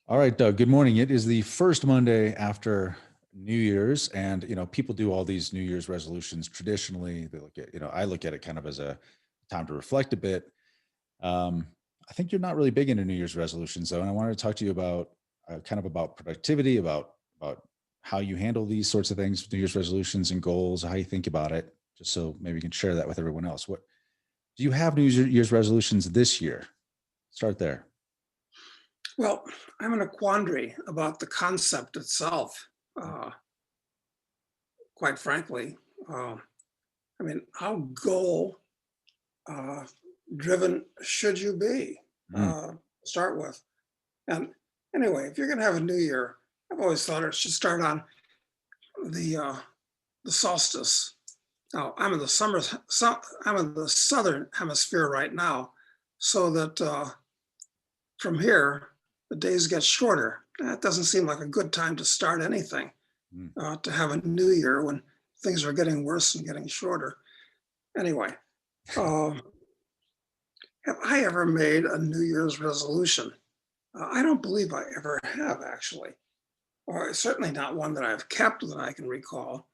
All right, Doug, good morning. It is the first Monday after New Year's, and people do all these New Year's resolutions traditionally. They look at, I look at it kind of as a time to reflect a bit. Um, I think you're not really big into New Year's resolutions, though, and I wanted to talk to you about kind of about productivity, about how you handle these sorts of things, New Year's resolutions and goals, how you think about it, just so maybe you can share that with everyone else. What do you have Year's resolutions this year? Start there. Well, I'm in a quandary about the concept itself, uh, quite frankly. Uh, how goal uh, driven should you be? Mm, To start with. And anyway, if you're going to have a new year, I've always thought it should start on the uh, the solstice. Now, I'm in the southern hemisphere right now, so that from here the days get shorter. That doesn't seem like a good time to start anything. mm. To have a new year when things are getting worse and getting shorter. Anyway, uh, have I ever made a New Year's resolution? I don't believe I ever have, actually, or certainly not one that I've kept that I can recall.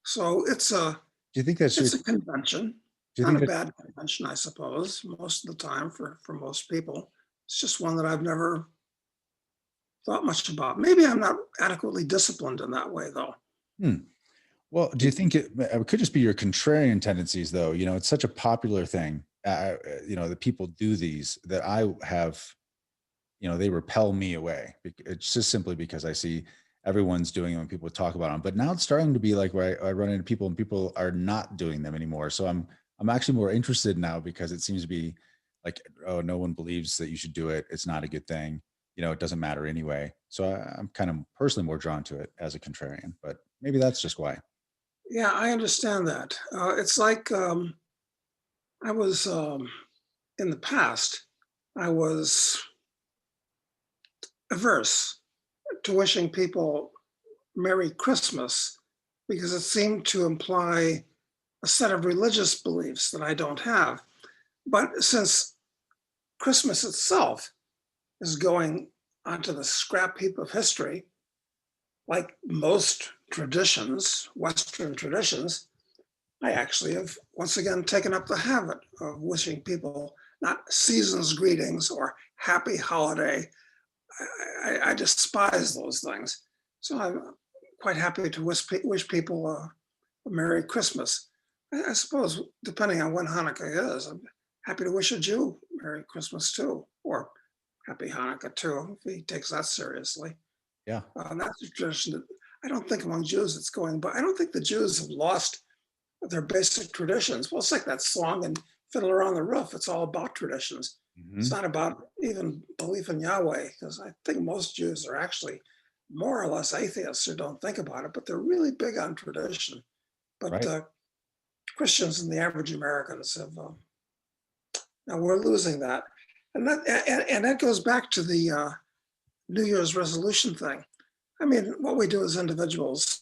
So Do you think that's your? it's a convention, Do you not think a that? bad convention, I suppose, most of the time for most people. It's just one that I've never thought much about. Maybe I'm not adequately disciplined in that way, though. Hmm. Well, do you think it could just be your contrarian tendencies, though? It's such a popular thing. That people do these that I have, they repel me away. It's just simply because I see everyone's doing them and people talk about them. But now it's starting to be like where I run into people and people are not doing them anymore. So I'm actually more interested now because it seems to be like, oh, no one believes that you should do it. It's not a good thing. It doesn't matter anyway. So I'm kind of personally more drawn to it as a contrarian, but maybe that's just why. Yeah, I understand that. It's like I was in the past, I was averse to wishing people Merry Christmas because it seemed to imply a set of religious beliefs that I don't have. But since Christmas itself is going onto the scrap heap of history, like most traditions, Western traditions, I actually have once again taken up the habit of wishing people not season's greetings or happy holiday. I despise those things. So I'm quite happy to wish people a Merry Christmas. I suppose, depending on when Hanukkah is, I'm happy to wish a Jew Merry Christmas too, or Happy Hanukkah too, if he takes that seriously. Yeah. That's a tradition that I don't think among Jews it's going, but I don't think the Jews have lost their basic traditions. Well, it's like that song and Fiddler on the Roof. It's all about traditions. It's Hmm. not about even belief in Yahweh, because I think most Jews are actually more or less atheists or don't think about it, but they're really big on tradition. But Right. Christians and the average Americans have, now we're losing that. And that goes back to the New Year's resolution thing. I mean, what we do as individuals,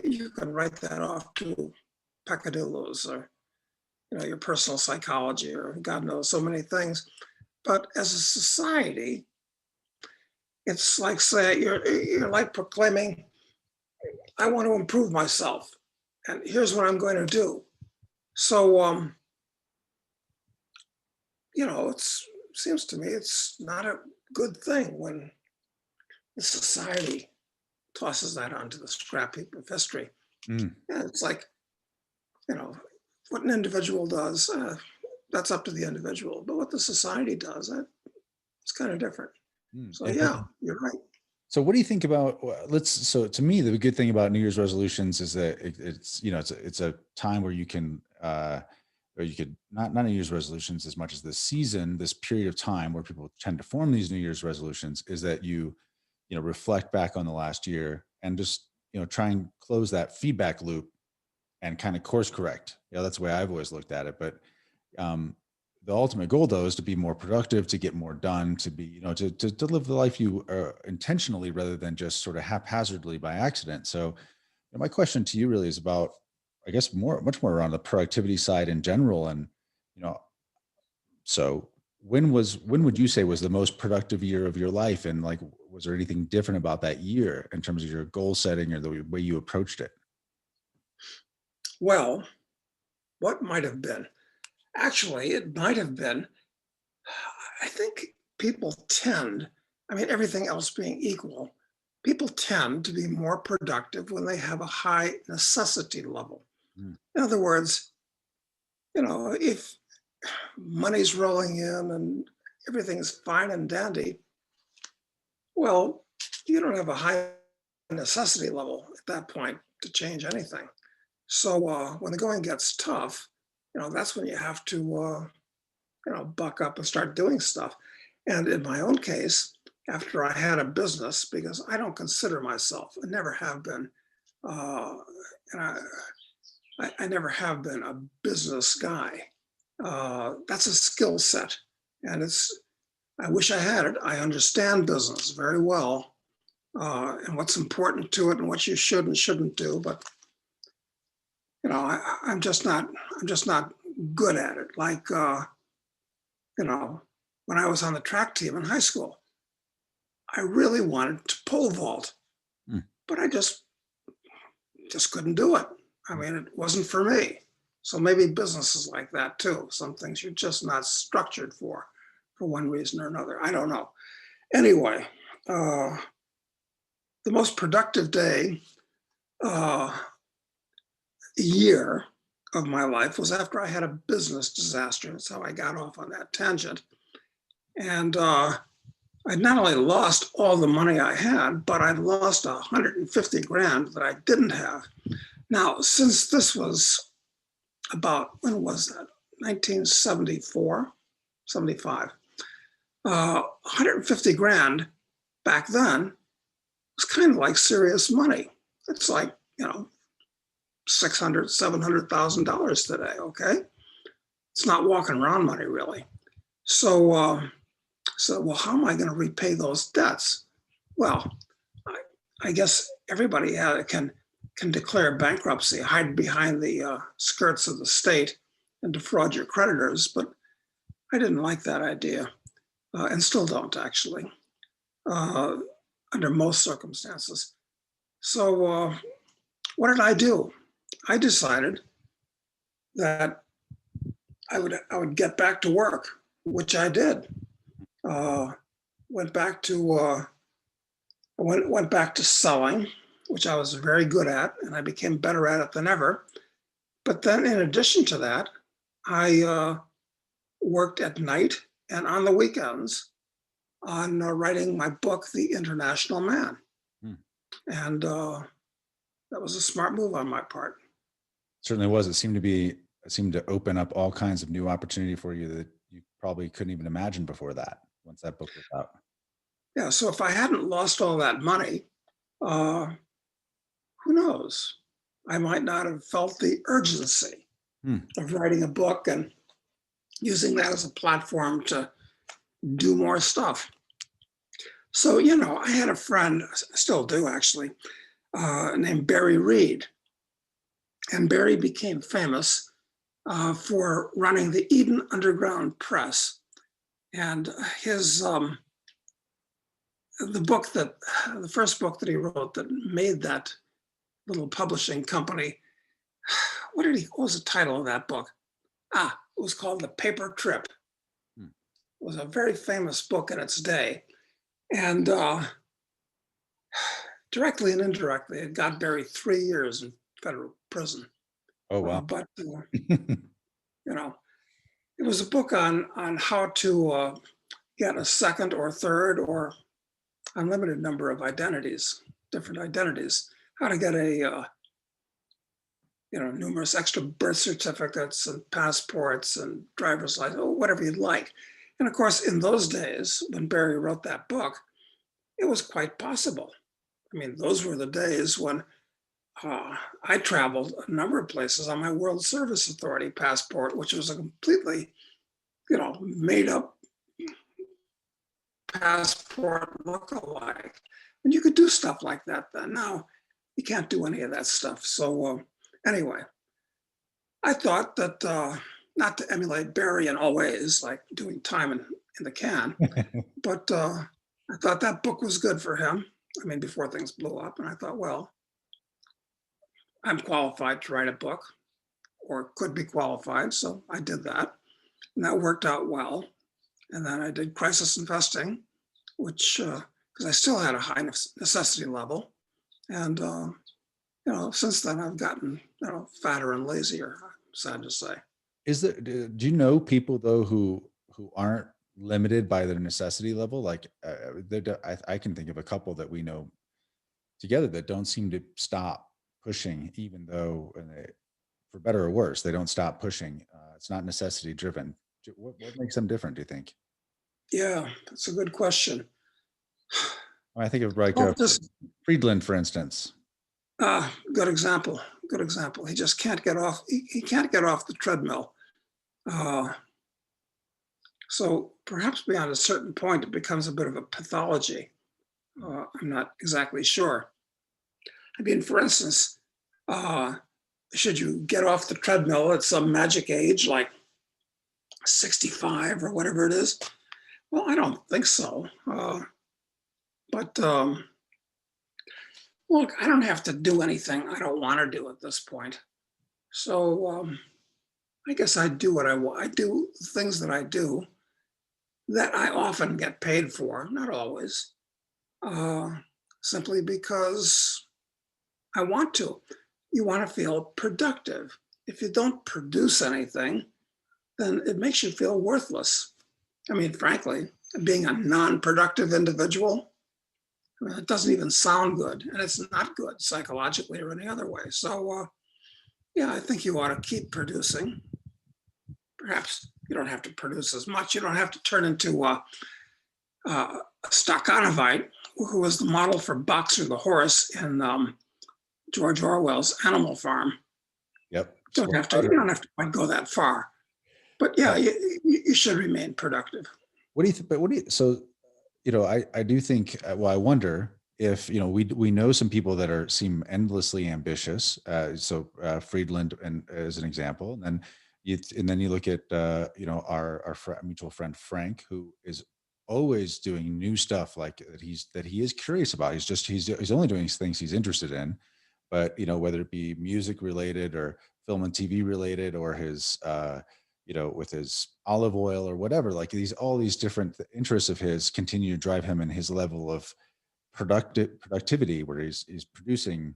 you can write that off to peccadillos or your personal psychology or God knows so many things. But as a society, it's like say you're like proclaiming, I want to improve myself, and here's what I'm going to do. So it seems to me it's not a good thing when the society tosses that onto the scrap heap of history. Mm. And it's like, you know, what an individual does, that's up to the individual. But what the society does, it's kind of different. Mm. So yeah, you're right. So what do you think about so to me the good thing about New Year's resolutions is that it's it's a time where you can or you could not New Year's resolutions as much as this season, this period of time where people tend to form these New Year's resolutions is that you reflect back on the last year and just try and close that feedback loop and kind of course correct. That's the way I've always looked at it. But um, the ultimate goal, though, is to be more productive, to get more done, to be, to live the life you intentionally rather than just sort of haphazardly by accident. So, my question to you really is about, I guess, much more around the productivity side in general. And, you know, so when would you say was the most productive year of your life? And like, was there anything different about that year in terms of your goal setting or the way you approached it? Well, what might have been? Actually, it might have been, I think people tend, I mean, everything else being equal, people tend to be more productive when they have a high necessity level. Mm. In other words, if money's rolling in and everything's fine and dandy, well, you don't have a high necessity level at that point to change anything. So when the going gets tough, that's when you have to, buck up and start doing stuff. And in my own case, after I had a business, because I don't consider myself, I never have been, uh, and I never have been a business guy. That's a skill set, and I wish I had it. I understand business very well, and what's important to it and what you should and shouldn't do. But I'm just not. I'm just not good at it. Like when I was on the track team in high school, I really wanted to pole vault, Mm. but I just couldn't do it. I mean, it wasn't for me. So maybe business is like that too. Some things you're just not structured for one reason or another. I don't know. Anyway, uh, the most productive day, uh, year of my life was after I had a business disaster. That's how I got off on that tangent. And I not only lost all the money I had, but I'd lost 150 grand that I didn't have. Now, since this was about, when was that? 1974, 75. 150 grand back then was kind of like serious money. It's like, $600,000, $700,000 today, okay? It's not walking around money, really. So, well, how am I going to repay those debts? Well, I guess everybody can declare bankruptcy, hide behind the skirts of the state, and defraud your creditors. But I didn't like that idea, and still don't actually, uh, under most circumstances. So what did I do? I decided that I would get back to work, which I did. Uh, went back to went back to selling, which I was very good at, and I became better at it than ever. But then, in addition to that, I worked at night and on the weekends on writing my book, The International Man, Mm. and that was a smart move on my part. Certainly was. It seemed to open up all kinds of new opportunity for you that you probably couldn't even imagine before that, once that book was out. Yeah, so if I hadn't lost all that money, uh, who knows? I might not have felt the urgency Hmm. of writing a book and using that as a platform to do more stuff. So, I had a friend, I still do actually, named Barry Reed. And Barry became famous for running the Eden Underground Press. And the first book that he wrote that made that little publishing company, what was the title of that book? It was called The Paper Trip. Hmm. It was a very famous book in its day. And directly and indirectly, it got Barry 3 years in federal prison. Oh, wow. But it was a book on how to get a second or third or unlimited number of identities, different identities, how to get a numerous extra birth certificates and passports and driver's license, whatever you'd like. And of course, in those days, when Barry wrote that book, it was quite possible. I mean, those were the days when I traveled a number of places on my World Service Authority passport, which was a completely, made up passport look-alike. And you could do stuff like that then. Now, you can't do any of that stuff. So anyway, I thought that not to emulate Barry in all ways, like doing time in in the can. But I thought that book was good for him. I mean, before things blew up. And I thought, well, I'm qualified to write a book or could be qualified. So I did that. And that worked out well. And then I did crisis investing, which, because I still had a high necessity level. And, since then I've gotten, fatter and lazier, sad to say. Is there, do you know people though who aren't limited by their necessity level? Like I can think of a couple that we know together that don't seem to stop pushing, even though, for better or worse, they don't stop pushing. It's not necessity driven. What makes them different, do you think? Yeah, that's a good question. I think of like Well, just Friedland, for instance. good example. Good example. He just can't get off. He can't get off the treadmill. Uh, so perhaps beyond a certain point, it becomes a bit of a pathology. I'm not exactly sure. I mean, for instance, uh, should you get off the treadmill at some magic age like 65 or whatever it is? Well, I don't think so. But look, I don't have to do anything I don't want to do at this point. So I guess I do what I want. I do things that I do that I often get paid for, not always, uh, simply because I want to. You want to feel productive. If you don't produce anything, then it makes you feel worthless. I mean, frankly, being a non-productive individual, I mean, it doesn't even sound good, and it's not good psychologically or any other way. So, yeah, I think you ought to keep producing. Perhaps you don't have to produce as much. You don't have to turn into a Staccanovite, who was the model for Boxer the horse in George Orwell's Animal Farm. Yep. You don't have to quite go that far. But yeah, you should remain productive. What do you think? But what do you? So, I do think. Well, I wonder if we know some people that seem endlessly ambitious. Friedland, and as an example, and then you look at our mutual friend Frank, who is always doing new stuff like that he is curious about. He's only doing things he's interested in, but whether it be music related or film and TV related, or his with his olive oil or whatever, like all these different interests of his continue to drive him in his level of productivity, where he's producing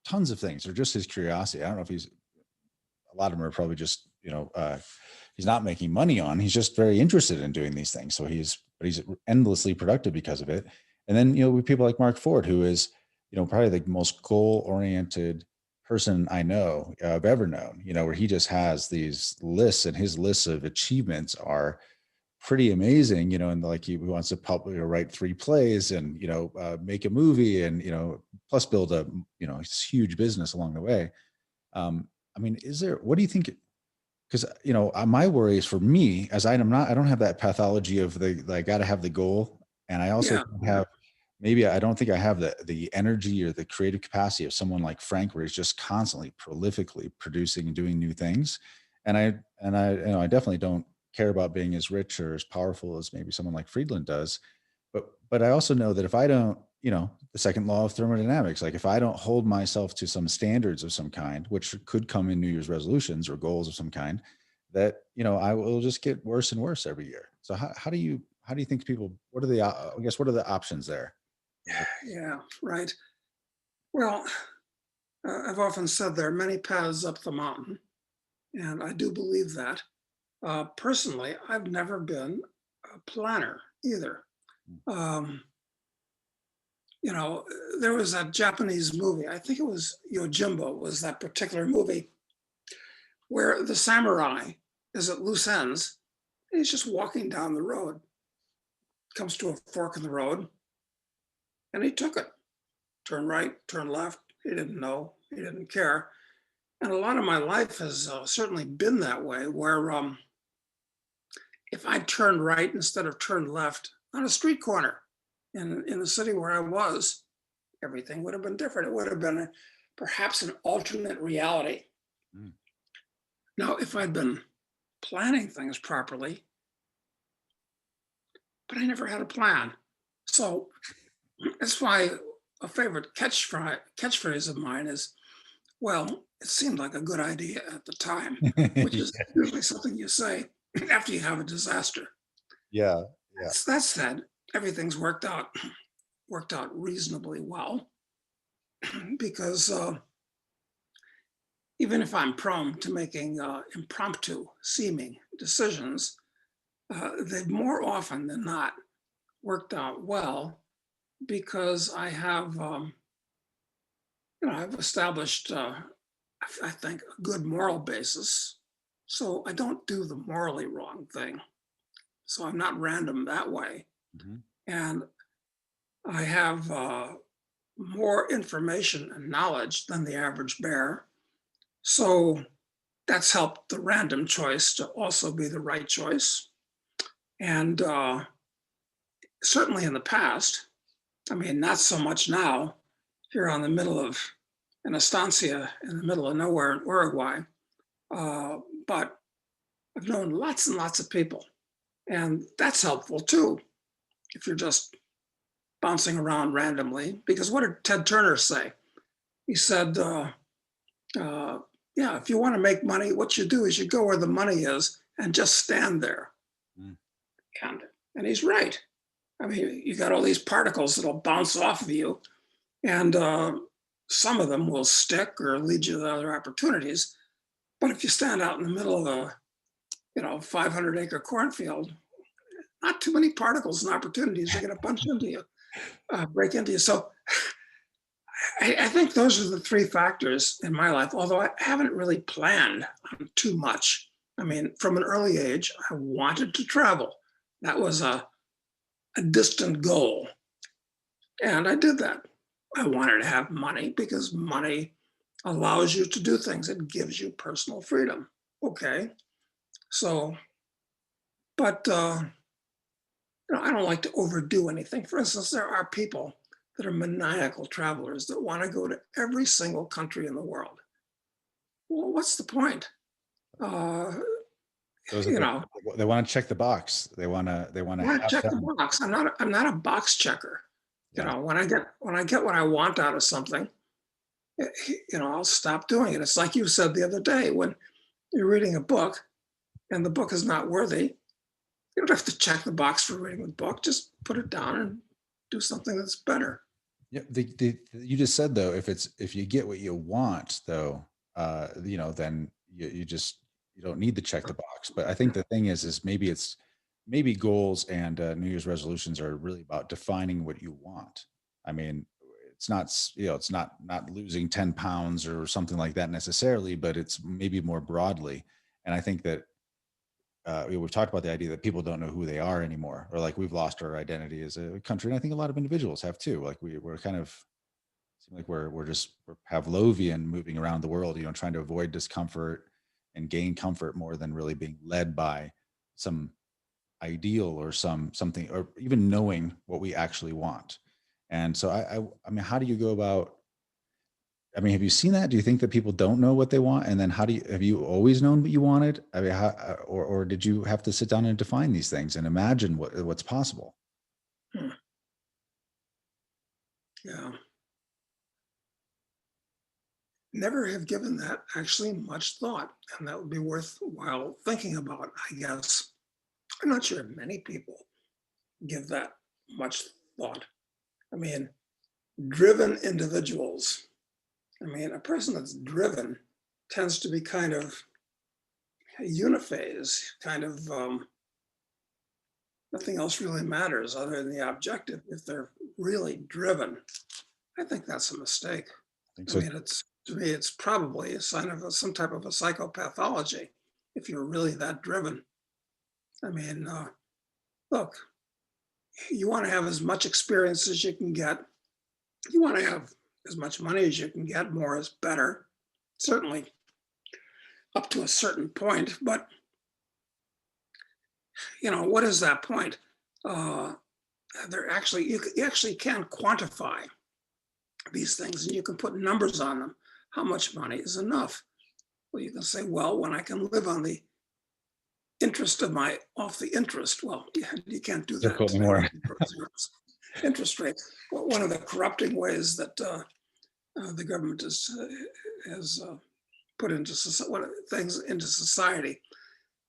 tons of things, or just his curiosity. I don't know if a lot of them are probably just, he's not making money on, he's just very interested in doing these things. So he's endlessly productive because of it. And then, with people like Mark Ford, who is, probably the most goal oriented person I know, I've ever known, where he just has these lists, and his lists of achievements are pretty amazing, and like he wants to publish or write 3 plays, and, make a movie, and, plus build a, huge business along the way. I mean, what do you think? Because, my worry is, for me, as I don't have that pathology of I got to have the goal. And I also Yeah, don't have, maybe I don't think I have the energy or the creative capacity of someone like Frank, where he's just constantly prolifically producing and doing new things. And I definitely don't care about being as rich or as powerful as maybe someone like Friedland does. But I also know that if I don't, the second law of thermodynamics, like if I don't hold myself to some standards of some kind, which could come in New Year's resolutions or goals of some kind, that, I will just get worse and worse every year. So how do you think people, what are what are the options there? yeah, right. Well, I've often said there are many paths up the mountain, and I do believe that. Personally, I've never been a planner either. Um, there was a Japanese movie, I think it was Yojimbo was that particular movie, where the samurai is at loose ends, and he's just walking down the road, comes to a fork in the road, and he took it. Turn right, turn left. He didn't know, he didn't care. And a lot of my life has certainly been that way, where if I turned right instead of turned left on a street corner in the city where I was, everything would have been different. It would have been perhaps an alternate reality. Mm. Now, if I'd been planning things properly, but I never had a plan. So that's why a favorite catchphrase of mine is, well, it seemed like a good idea at the time, which is usually something you say after you have a disaster. Yeah, yeah, That said, everything's worked out reasonably well because even if I'm prone to making impromptu seeming decisions, they've more often than not worked out well because I've established, I think, a good moral basis. So I don't do the morally wrong thing. So I'm not random that way. mhm, And I have more information and knowledge than the average bear. So that's helped the random choice to also be the right choice. And certainly in the past, I mean, not so much now, here on the middle of an estancia in the middle of nowhere in Uruguay. Uh, but I've known lots and lots of people. And that's helpful too, if you're just bouncing around randomly. Because what did Ted Turner say? He said, uh, yeah, if you want to make money, what you do is you go where the money is and just stand there. mm, And, and he's right. I mean, you got all these particles that'll bounce off of you, and some of them will stick or lead you to other opportunities. But if you stand out in the middle of a 500-acre cornfield, not too many particles and opportunities are going to punch into you, break into you. So I think those are the three factors in my life, although I haven't really planned on too much. I mean, from an early age, I wanted to travel. That was a distant goal. And I did that. I wanted to have money because money allows you to do things. It gives you personal freedom. Okay. So, but I don't like to overdo anything. For instance, there are people that are maniacal travelers that want to go to every single country in the world. Well, what's the point? Uh, those are you the know, they wanna check the box. They wanna I want to have check the done. box. I'm not a box checker. Yeah, When I get what I want out of something, I'll stop doing it. It's like you said the other day when you're reading a book and the book is not worthy. You don't have to check the box for reading the book. Just put it down and do something that's better. yeah, you just said though, if you get what you want though, then you just you don't need to check the box. But I think the thing is maybe goals and New Year's resolutions are really about defining what you want. I mean, it's not it's not losing 10 pounds or something like that necessarily, but it's maybe more broadly. And I think that we've talked about the idea that people don't know who they are anymore, or like we've lost our identity as a country. And I think a lot of individuals have too. Like we're kind of seem like we're Pavlovian moving around the world, trying to avoid discomfort and gain comfort more than really being led by some ideal or something, or even knowing what we actually want. And so I mean, how do you go about, I mean, have you seen that? Do you think that people don't know what they want? And then have you always known what you wanted? I mean, or did you have to sit down and define these things and imagine what's possible? Hmm. Yeah. Never have given that actually much thought. And that would be worthwhile thinking about, I guess. I'm not sure many people give that much thought. I mean, driven individuals. I mean, a person that's driven tends to be kind of uniphase, kind of nothing else really matters other than the objective if they're really driven. I think that's a mistake. I think I so. mean, to me, it's probably a sign of some type of a psychopathology if you're really that driven. I mean, look, you want to have as much experience as you can get. You want to have as much money as you can get. More is better, certainly up to a certain point. But what is that point? Uh, they're actually you actually can quantify these things and you can put numbers on them. How much money is enough? Well, you can say, well, when I can live on the interest of my off the interest. Well, yeah, you can't do that Difficult today. anymore. Interest rate. Well, one of the corrupting ways that the government has put into things into society.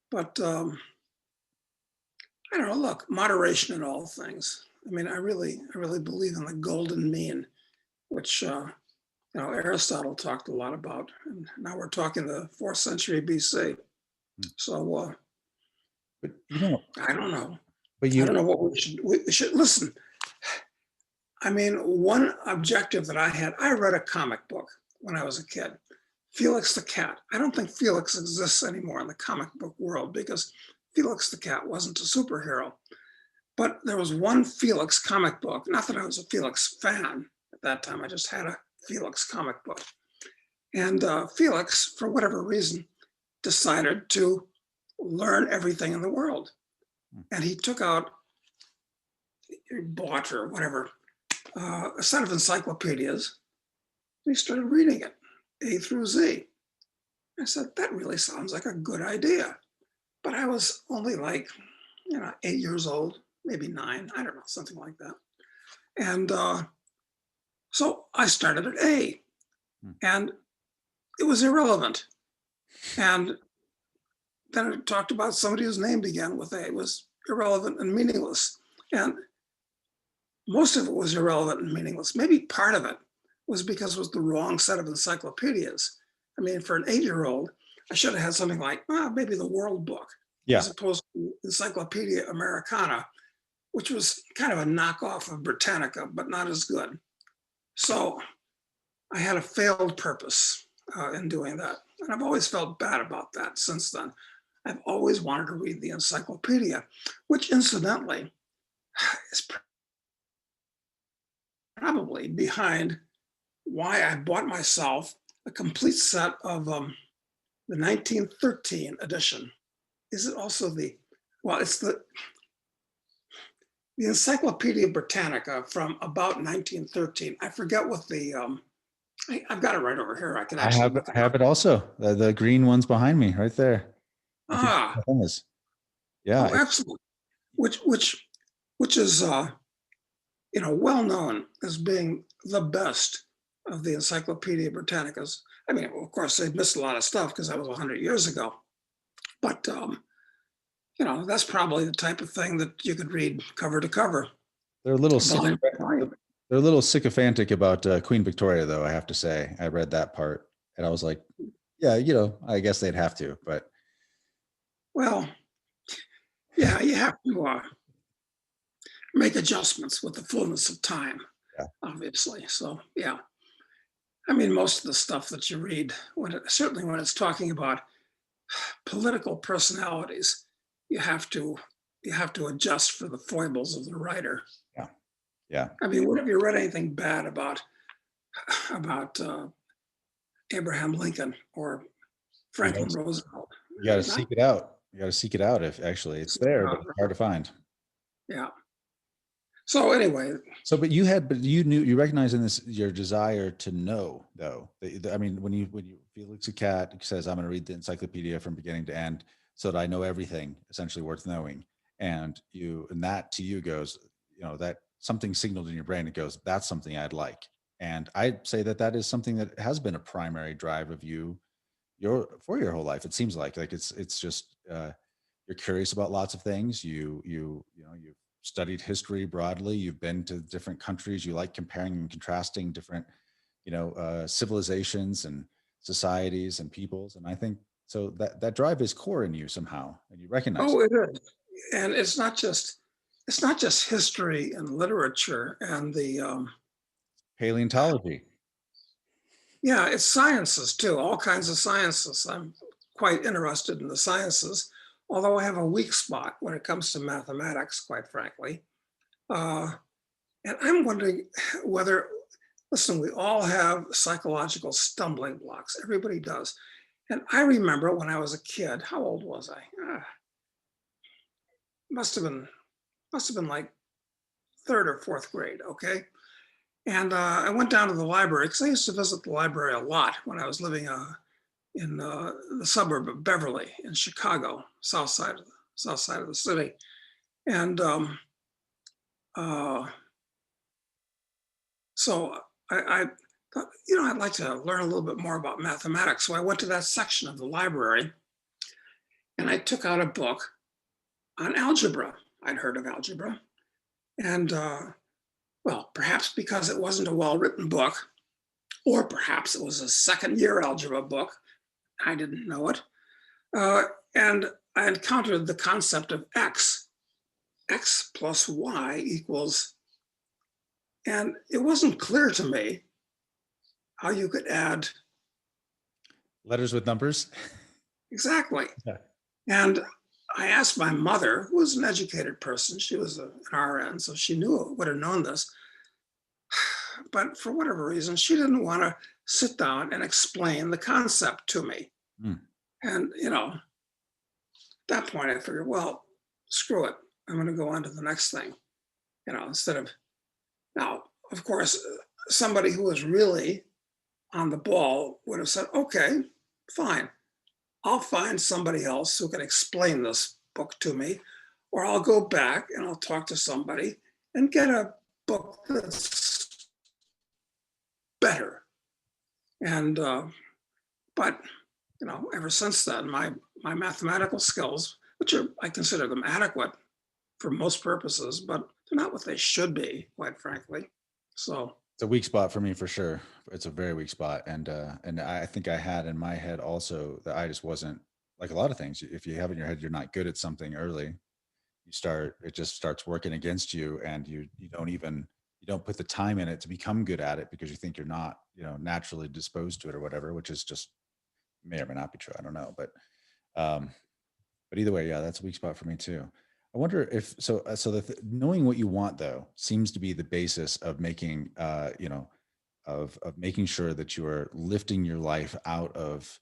But I don't know. Look, moderation in all things. I mean, I really believe in the golden mean, which Aristotle talked a lot about, and now we're talking the 4th century BC. Mm. So But I don't know. but I you, don't know what we should listen. I mean, one objective that I had, I read a comic book when I was a kid, Felix the Cat. I don't think Felix exists anymore in the comic book world because Felix the Cat wasn't a superhero. But there was one Felix comic book, not that I was a Felix fan at that time, I just had a Felix comic book. And Felix, for whatever reason, decided to learn everything in the world. And he took out, bought or whatever, a set of encyclopedias. And he started reading it, A through Z. I said, that really sounds like a good idea. But I was only like, 8 years old, maybe 9, I don't know, something like that. And so I started at A, and it was irrelevant. And then it talked about somebody whose name began with A. It was irrelevant and meaningless. And most of it was irrelevant and meaningless. Maybe part of it was because it was the wrong set of encyclopedias. I mean, for an 8-year-old, I should have had something like, maybe the World Book, yeah, as opposed to Encyclopedia Americana, which was kind of a knockoff of Britannica, but not as good. So I had a failed purpose in doing that. And I've always felt bad about that since then. I've always wanted to read the encyclopedia, which incidentally is probably behind why I bought myself a complete set of the 1913 edition. Is it also it's the Encyclopedia Britannica from about 1913. I forget what I've got it right over here. I can I actually have look it have up. it also. The green one's behind me, right there. I think Ah, that is. Yeah, oh, excellent. Which is well known as being the best of the Encyclopedia Britannicas. I mean, of course, they've missed a lot of stuff because that was 100 years ago. But that's probably the type of thing that you could read cover to cover. they're a little Volume to volume. they're a little sycophantic about Queen Victoria, though. I have to say, I read that part, and I was like, yeah, I guess they'd have to, but Well, yeah, you have to make adjustments with the fullness of time, yeah, obviously. So, yeah. I mean, most of the stuff that you read, certainly when it's talking about political personalities, you have to adjust for the foibles of the writer. yeah, yeah. I mean, what have you read anything bad about about Abraham Lincoln or You Franklin guys, Roosevelt? you got to Not, seek it out. You got to seek it out. If actually it's there, but it's hard to find. yeah. So anyway, So, but you recognize in this your desire to know, though. I mean, when you Felix the Cat says, "I'm going to read the encyclopedia from beginning to end, so that I know everything essentially worth knowing," and that to you goes, that something signaled in your brain. It goes, "That's something I'd like," and I'd say that is something that has been a primary drive of you, for your whole life. It seems like it's just you're curious about lots of things. You've studied history broadly. You've been to different countries. You like comparing and contrasting different, civilizations and societies and peoples. And I think so that drive is core in you somehow, and you recognize oh, it. it is, and it's not just history and literature and the Paleontology. yeah, it's sciences too, all kinds of sciences. I'm quite interested in the sciences, although I have a weak spot when it comes to mathematics, quite frankly. Uh, and I'm wondering whether, listen, we all have psychological stumbling blocks. Everybody does. And I remember when I was a kid, how old was I? Must have been like third or fourth grade, okay? And I went down to the library because I used to visit the library a lot when I was living in the suburb of Beverly in Chicago, south side of the city. And uh, so I thought, I'd like to learn a little bit more about mathematics. So I went to that section of the library and I took out a book on algebra. I'd heard of algebra. And well, perhaps because it wasn't a well-written book, or perhaps it was a second-year algebra book, I didn't know it. Uh, and I encountered the concept of x plus y equals, and it wasn't clear to me how you could add Letters with numbers. exactly. Yeah. And I asked my mother, who was an educated person, she was an RN, so she would have known this. But for whatever reason, she didn't want to sit down and explain the concept to me. Mm. And, at that point, I figured, well, screw it. I'm going to go on to the next thing, instead of, now, of course, somebody who was really on the ball would have said, okay, fine. I'll find somebody else who can explain this book to me, or I'll go back and I'll talk to somebody and get a book that's better. And, but, ever since then, my mathematical skills, which I consider them adequate for most purposes, but they're not what they should be, quite frankly. So It's a weak spot for me for sure. It's a very weak spot. And I think I had in my head also that I just wasn't, like a lot of things. If you have in your head, you're not good at something early, it just starts working against you, and you don't put the time in it to become good at it because you think you're not, naturally disposed to it or whatever, which is just may or may not be true. I don't know. Um, but either way, yeah, that's a weak spot for me too. I wonder if so. Knowing what you want though seems to be the basis of making, of making sure that you are lifting your life out of,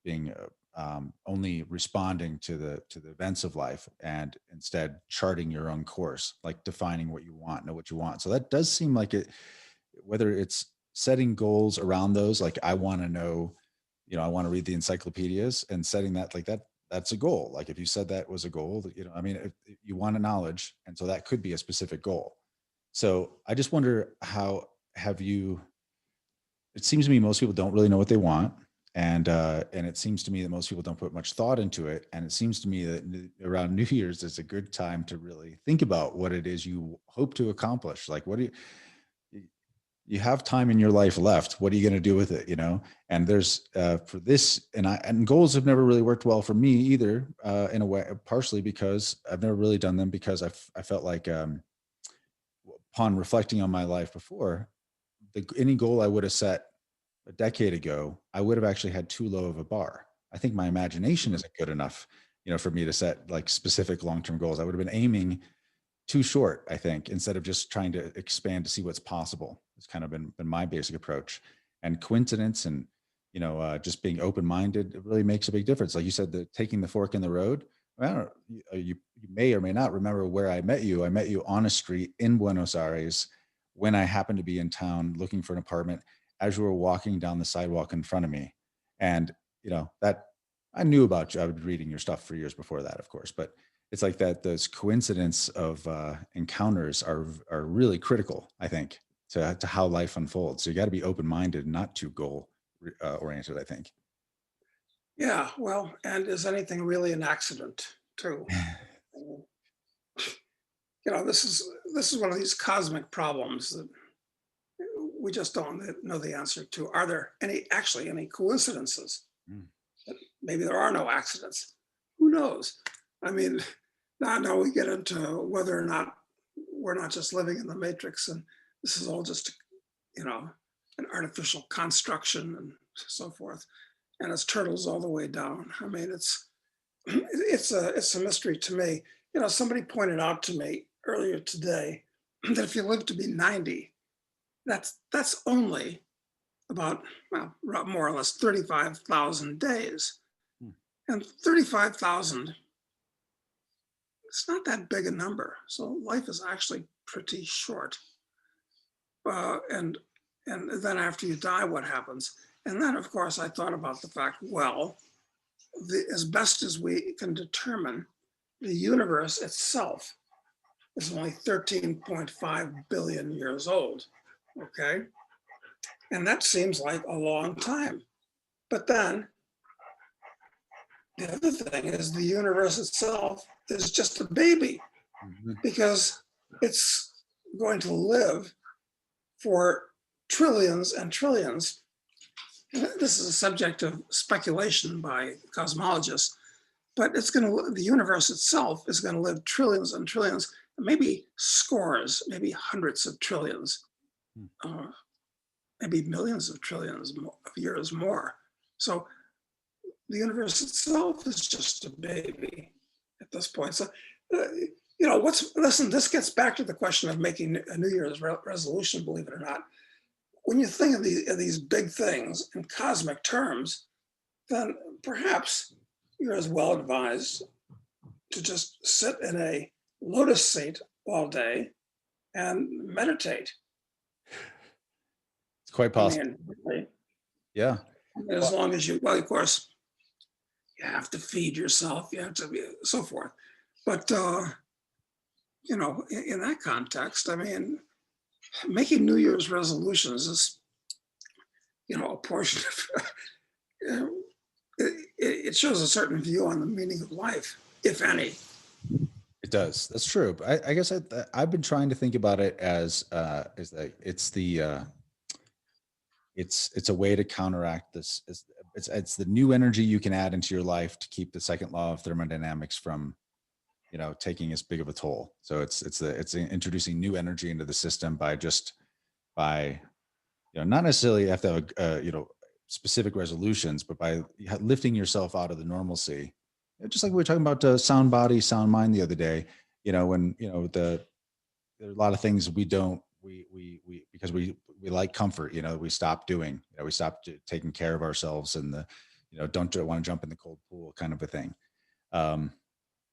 being only responding to the events of life, and instead charting your own course, like defining what you want, know what you want. So that does seem like it. Whether it's setting goals around those, like I want to know, I want to read the encyclopedias, and setting that like that, that's a goal. Like if you said that was a goal, I mean, if you want a knowledge, and so that could be a specific goal. So I just wonder, how have you, it seems to me most people don't really know what they want. And it seems to me that most people don't put much thought into it. And it seems to me that around New Year's is a good time to really think about what it is you hope to accomplish. Like, what do you have time in your life left? What are you going to do with it? And there's for this, and goals have never really worked well for me either, in a way, partially because I've never really done them, because I felt like, upon reflecting on my life before, any goal I would have set a decade ago, I would have actually had too low of a bar. I think my imagination isn't good enough, for me to set like specific long-term goals. I would have been aiming too short, I think, instead of just trying to expand to see what's possible. It's kind of been my basic approach. And coincidence and, just being open-minded, it really makes a big difference. Like you said, taking the fork in the road. I don't know, you may or may not remember where I met you. I met you on a street in Buenos Aires when I happened to be in town looking for an apartment, as you were walking down the sidewalk in front of me. And, that I knew about you. I was reading your stuff for years before that, of course, but it's like that. Those coincidence of encounters are really critical, I think, to how life unfolds. So you got to be open-minded, not too goal oriented, I think. yeah, well, and is anything really an accident too? This is one of these cosmic problems that we just don't know the answer to. Are there any coincidences? Mm. Maybe there are no accidents. Who knows? I mean, now we get into whether or not we're not just living in the matrix, and this is all just, an artificial construction and so forth. And it's turtles all the way down. I mean, it's a mystery to me. Somebody pointed out to me earlier today that if you live to be 90, that's only about, well, more or less 35,000 days. Hmm. And 35,000, it's not that big a number. So life is actually pretty short. And then after you die, what happens? And then, of course, I thought about the fact, well, as best as we can determine, the universe itself is only 13.5 billion years old. Okay. And that seems like a long time. But then the other thing is the universe itself is just a baby Mhm. because it's going to live for trillions and trillions. This is a subject of speculation by cosmologists, but the universe itself is going to live trillions and trillions, maybe scores, maybe hundreds of trillions, Mm. uh, maybe millions of trillions of years more. So the universe itself is just a baby at this point. So, listen, this gets back to the question of making a New Year's resolution, believe it or not. When you think of these big things in cosmic terms, then perhaps you're as well advised to just sit in a lotus seat all day and meditate. It's quite I possible. mean, really, Yeah. as Well, long as you, well, of course, you have to feed yourself, you have to be so forth. But, in that context, I mean, making New Year's resolutions is, a portion of, it shows a certain view on the meaning of life, if any. it does. That's true. But I guess I've been trying to think about it as that it's a way to counteract this. It's the new energy you can add into your life to keep the second law of thermodynamics from taking as big of a toll. So it's introducing new energy into the system by not necessarily have to have specific resolutions, but by lifting yourself out of the normalcy. Just like we were talking about sound body, sound mind the other day. When there are a lot of things we don't we because we like comfort. We stop doing. We stop taking care of ourselves, and the don't want to jump in the cold pool kind of a thing.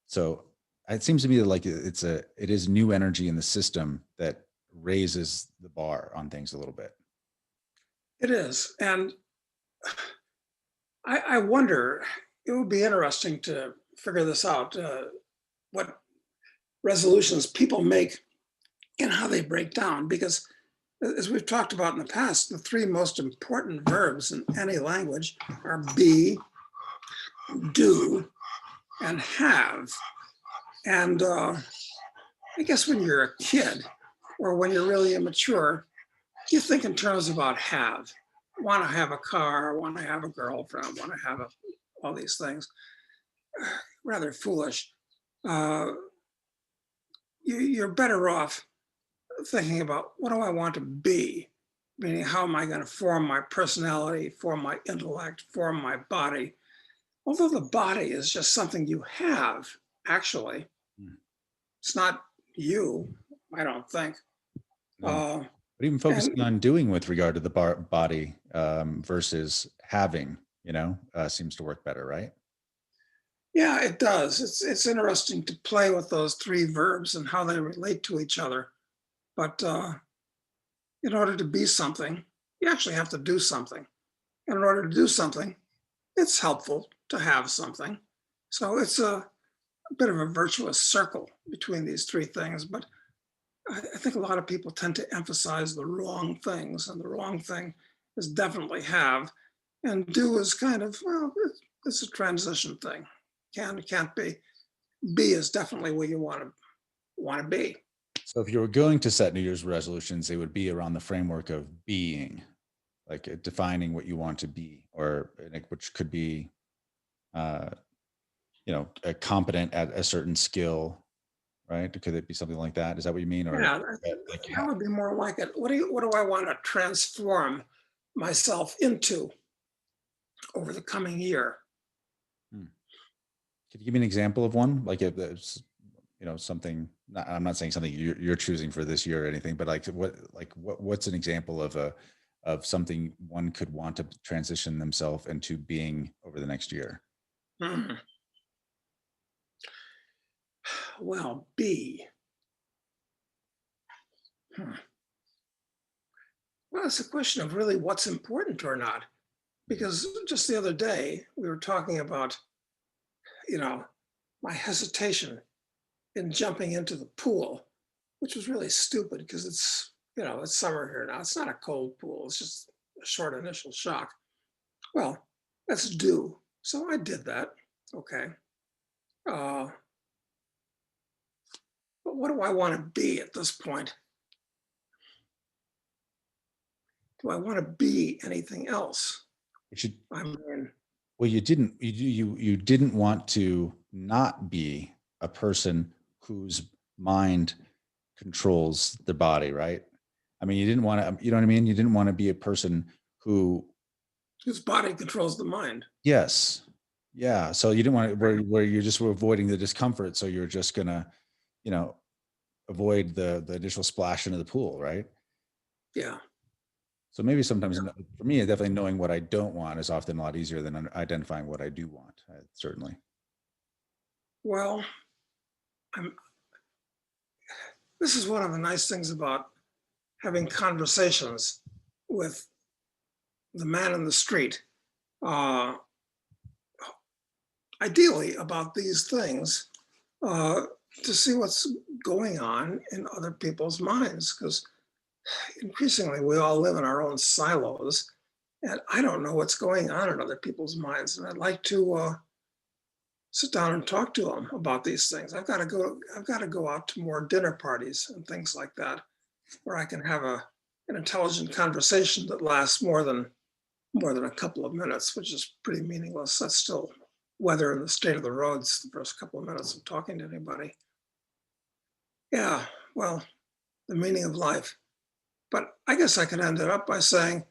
So it seems to me like it is new energy in the system that raises the bar on things a little bit. It is. And I wonder, it would be interesting to figure this out, what resolutions people make and how they break down. Because as we've talked about in the past, the three most important verbs in any language are be, do, and have. And I guess when you're a kid or when you're really immature, you think in terms about have. Want to have a car, want to have a girlfriend, want to have all these things. Rather foolish. Uh, you're better off thinking about what do I want to be? Meaning, how am I going to form my personality, form my intellect, form my body? Although the body is just something you have, actually, Mm. it's not you, I don't think. No. Uh, But even and focusing on doing with regard to the body versus having, seems to work better, right? yeah, it does. It's interesting to play with those three verbs and how they relate to each other. But in order to be something, you actually have to do something. And in order to do something, it's helpful to have something. So it's a bit of a virtuous circle between these three things. But I think a lot of people tend to emphasize the wrong things, and the wrong thing is definitely have, and do is kind of, well, it's a transition thing. Can't be. Be is definitely where you want to be. So if you were going to set New Year's resolutions, they would be around the framework of being, like defining what you want to be, or which could be, uh, a competent at a certain skill, right? Could it be something like that? Is that what you mean? Or Yeah, like, that would be more like it. What do I want to transform myself into over the coming year? hmm. Could you give me an example of one? Like if there's, something, I'm not saying something you're choosing for this year or anything, but what's an example of something one could want to transition themselves into being over the next year? Hmm. Well, be. Hmm. Well, it's a question of really what's important or not. because just the other day we were talking about, you know, my hesitation in jumping into the pool, which was really stupid because it's summer here now. It's not a cold pool. It's just a short initial shock. Well, that's due. So I did that. Okay. Uh, but what do I want to be at this point? Do I want to be anything else? Which you, I mean, well, you didn't want to not be a person whose mind controls the body, right? I mean, you didn't want to, you know what I mean? You didn't want to be a person who, whose body controls the mind. yes, yeah. So you didn't want to, where you're just avoiding the discomfort. So you're just gonna, you know, avoid the initial splash into the pool, right? Yeah. So maybe sometimes for me, definitely knowing what I don't want is often a lot easier than identifying what I do want. Certainly. Well, I'm, this is one of the nice things about having conversations with the man in the street, uh, ideally about these things, uh, to see what's going on in other people's minds. Because increasingly, we all live in our own silos, and I don't know what's going on in other people's minds. And I'd like to sit down and talk to them about these things. I've got to go out to more dinner parties and things like that, where I can have an intelligent conversation that lasts more than a couple of minutes, which is pretty meaningless. That's still weather and the state of the roads the first couple of minutes of talking to anybody. Yeah, well, the meaning of life. But I guess I could end it up by saying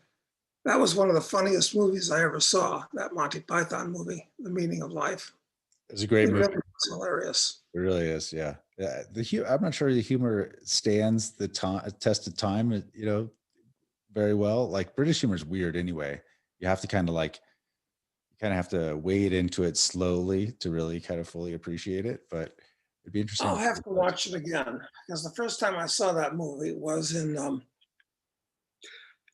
that was one of the funniest movies I ever saw, that Monty Python movie, The Meaning of Life. It's a great It movie. really was hilarious. It really is. Yeah. Yeah. I'm not sure the humor stands the test of time, very well. Like British humor is weird anyway. You have to you kind of have to wade into it slowly to really kind of fully appreciate it. But it'd be interesting I'll to see have to watch it again because the first time I saw that movie was in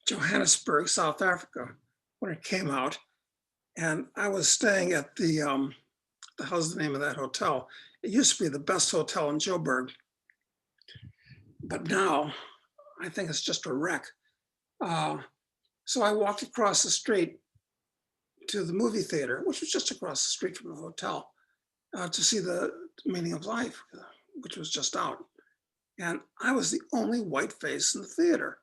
Johannesburg, South Africa, when it came out. And I was staying at the hell's the name of that hotel? It used to be the best hotel in Joburg, but now I think it's just a wreck. Uh, so I walked across the street to the movie theater, which was just across the street from the hotel, to see The Meaning of Life, which was just out. And I was the only white face in the theater.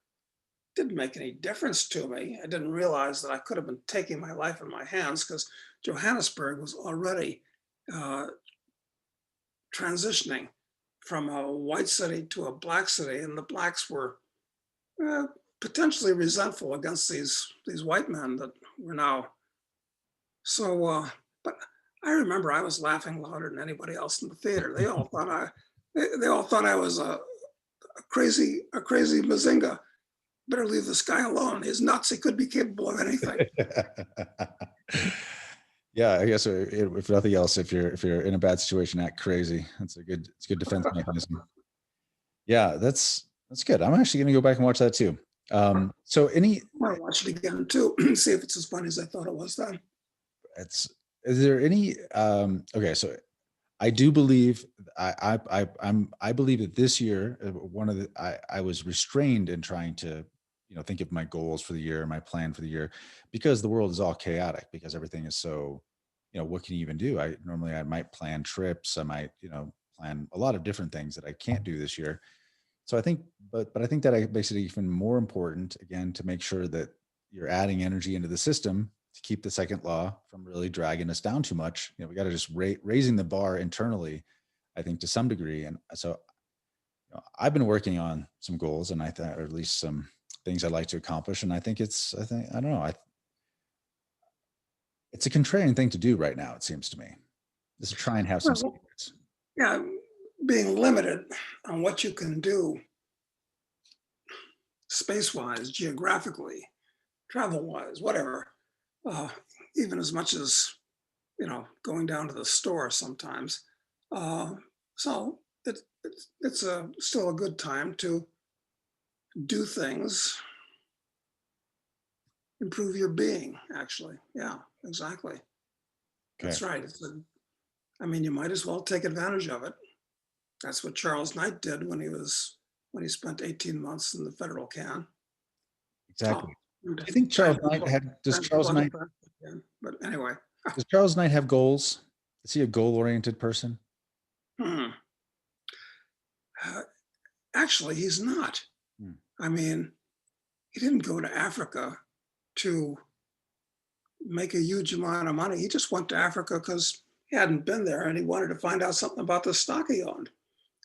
Didn't make any difference to me. I didn't realize that I could have been taking my life in my hands because Johannesburg was already uh, transitioning from a white city to a black city, and the blacks were uh, potentially resentful against these white men that were now so. But I remember I was laughing louder than anybody else in the theater. They all thought I was a crazy Mazinga. Better leave this guy alone. He's nuts. He could be capable of anything. Yeah, I guess if nothing else, if you're in a bad situation, act crazy. It's a good defense mechanism. Yeah, that's good. I'm actually going to go back and watch that too. So I want to watch it again too, see if it's as funny as I thought it was then. it's is there any okay, so I do believe I believe that this year one of the I was restrained in trying to think of my goals for the year, my plan for the year, because the world is all chaotic, because everything is so what can you even do? I might plan trips, I might plan a lot of different things that I can't do this year. So I think, but I think that makes it even more important again to make sure that you're adding energy into the system to keep the second law from really dragging us down too much. We got to just raising the bar internally, I think, to some degree. And so I've been working on some goals, and I thought, or at least some things I'd like to accomplish. And I think I don't know, it's a contrarian thing to do right now. It seems to me, just to try and have some Well, secrets. yeah, being limited on what you can do space-wise, geographically, travel-wise, whatever, uh, even as much as going down to the store sometimes. Uh, so it's still a good time to do things improve your being, actually. Yeah, exactly. Okay. That's right. I mean, you might as well take advantage of it. That's what Charles Knight did when he spent 18 months in the federal can. Oh, Exactly. and Do you think Charles time to Knight plug, had, time to plug it back again. But anyway, does Charles Knight have goals? Is he a goal-oriented person? hmm, uh, actually, he's not. Hmm. I mean, he didn't go to Africa to make a huge amount of money. He just went to Africa because he hadn't been there and he wanted to find out something about the stock he owned.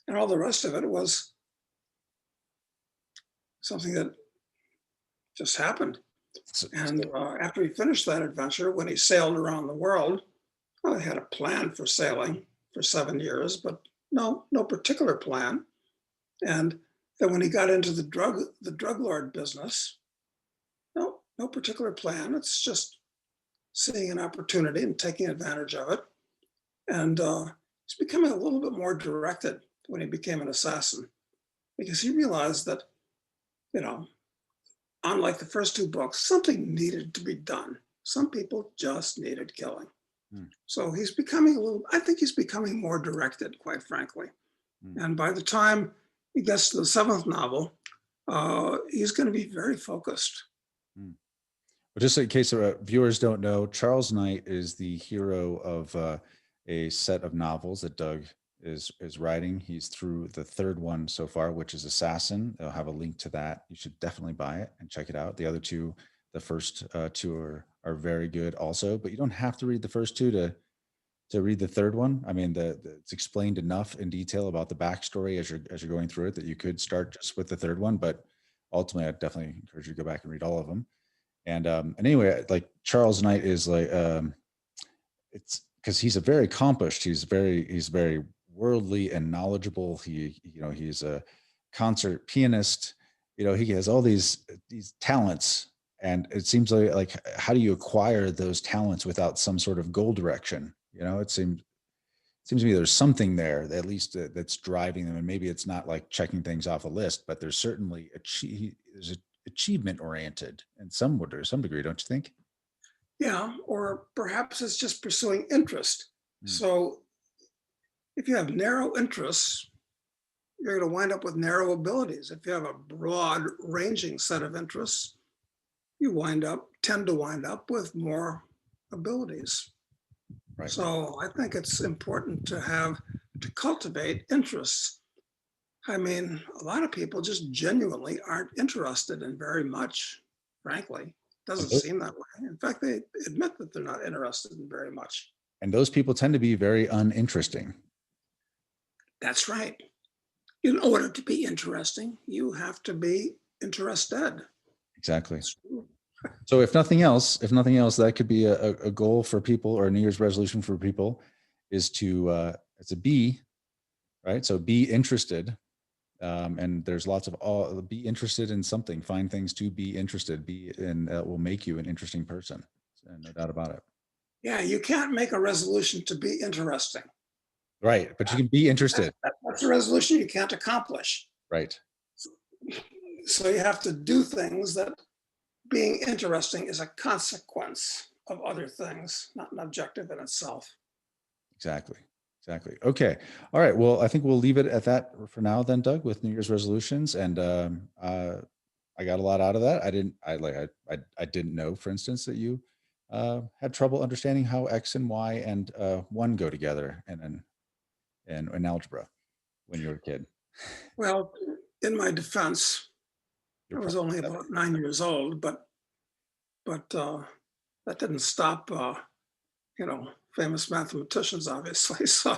And all the rest of it was something that just happened. So, And after he finished that adventure, when he sailed around the world, well, he had a plan for sailing for 7 years, but no particular plan. And then when he got into the drug lord business, no particular plan. It's just seeing an opportunity and taking advantage of it. And he's becoming a little bit more directed when he became an assassin because he realized that, you know, unlike the first two books, something needed to be done. Some people just needed killing. hmm, So he's becoming I think he's becoming more directed, quite frankly. hmm, And by the time he gets to the seventh novel, he's going to be very focused. hmm. But just in case viewers don't know, Charles Knight is the hero of a set of novels that Doug is writing. He's through the third one so far, which is Assassin. They'll have a link to that. You should definitely buy it and check it out. The other two, the first two are very good also, but you don't have to read the first two to read the third one. I mean, it's explained enough in detail about the backstory as you're going through it that you could start just with the third one. But ultimately, I definitely encourage you to go back and read all of them. And anyway, like Charles Knight is like it's because he's a very accomplished. He's very worldly and knowledgeable. He's a concert pianist. He has all these talents, and it seems like how do you acquire those talents without some sort of goal direction? It seems to me there's something there, at least that's driving them, and maybe it's not like checking things off a list, but there's certainly there's achievement oriented in some degree, don't you think? Yeah, or perhaps it's just pursuing interest. Mm, So if you have narrow interests, you're going to wind up with narrow abilities. If you have a broad ranging set of interests, you tend to wind up with more abilities. right. So I think it's important to cultivate interests. I mean, a lot of people just genuinely aren't interested in very much, frankly. And Doesn't those, seem that way. In fact, they admit that they're not interested in very much. and those people tend to be very uninteresting. That's right. In order to be interesting, you have to be interested. Exactly. It's true. So if nothing else, that could be a goal for people, or a New Year's resolution for people, is to it's a be, right? So be interested. And there's lots of all be interested in something, find things to be interested, and that will make you an interesting person. And no doubt about it. Yeah, you can't make a resolution to be interesting. Right. But you can be interested. That's a resolution you can't accomplish. Right. So you have to do things that being interesting is a consequence of other things, not an objective in itself. Exactly. Exactly. Okay. All right. Well, I think we'll leave it at that for now then, Doug, with New Year's resolutions. And I got a lot out of that. I didn't know, for instance, that you had trouble understanding how X and Y and one go together and in algebra when you were a kid. Well, in my defense, You're I was proud only of that. about 9 years old, but that didn't stop, famous mathematicians, obviously. So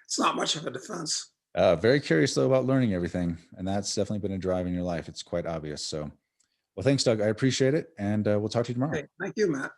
it's not much of a defense. Very curious though about learning everything, and that's definitely been a drive in your life. It's quite obvious. So, well, thanks, Doug. I appreciate it, and we'll talk to you tomorrow. Okay, thank you, Matt.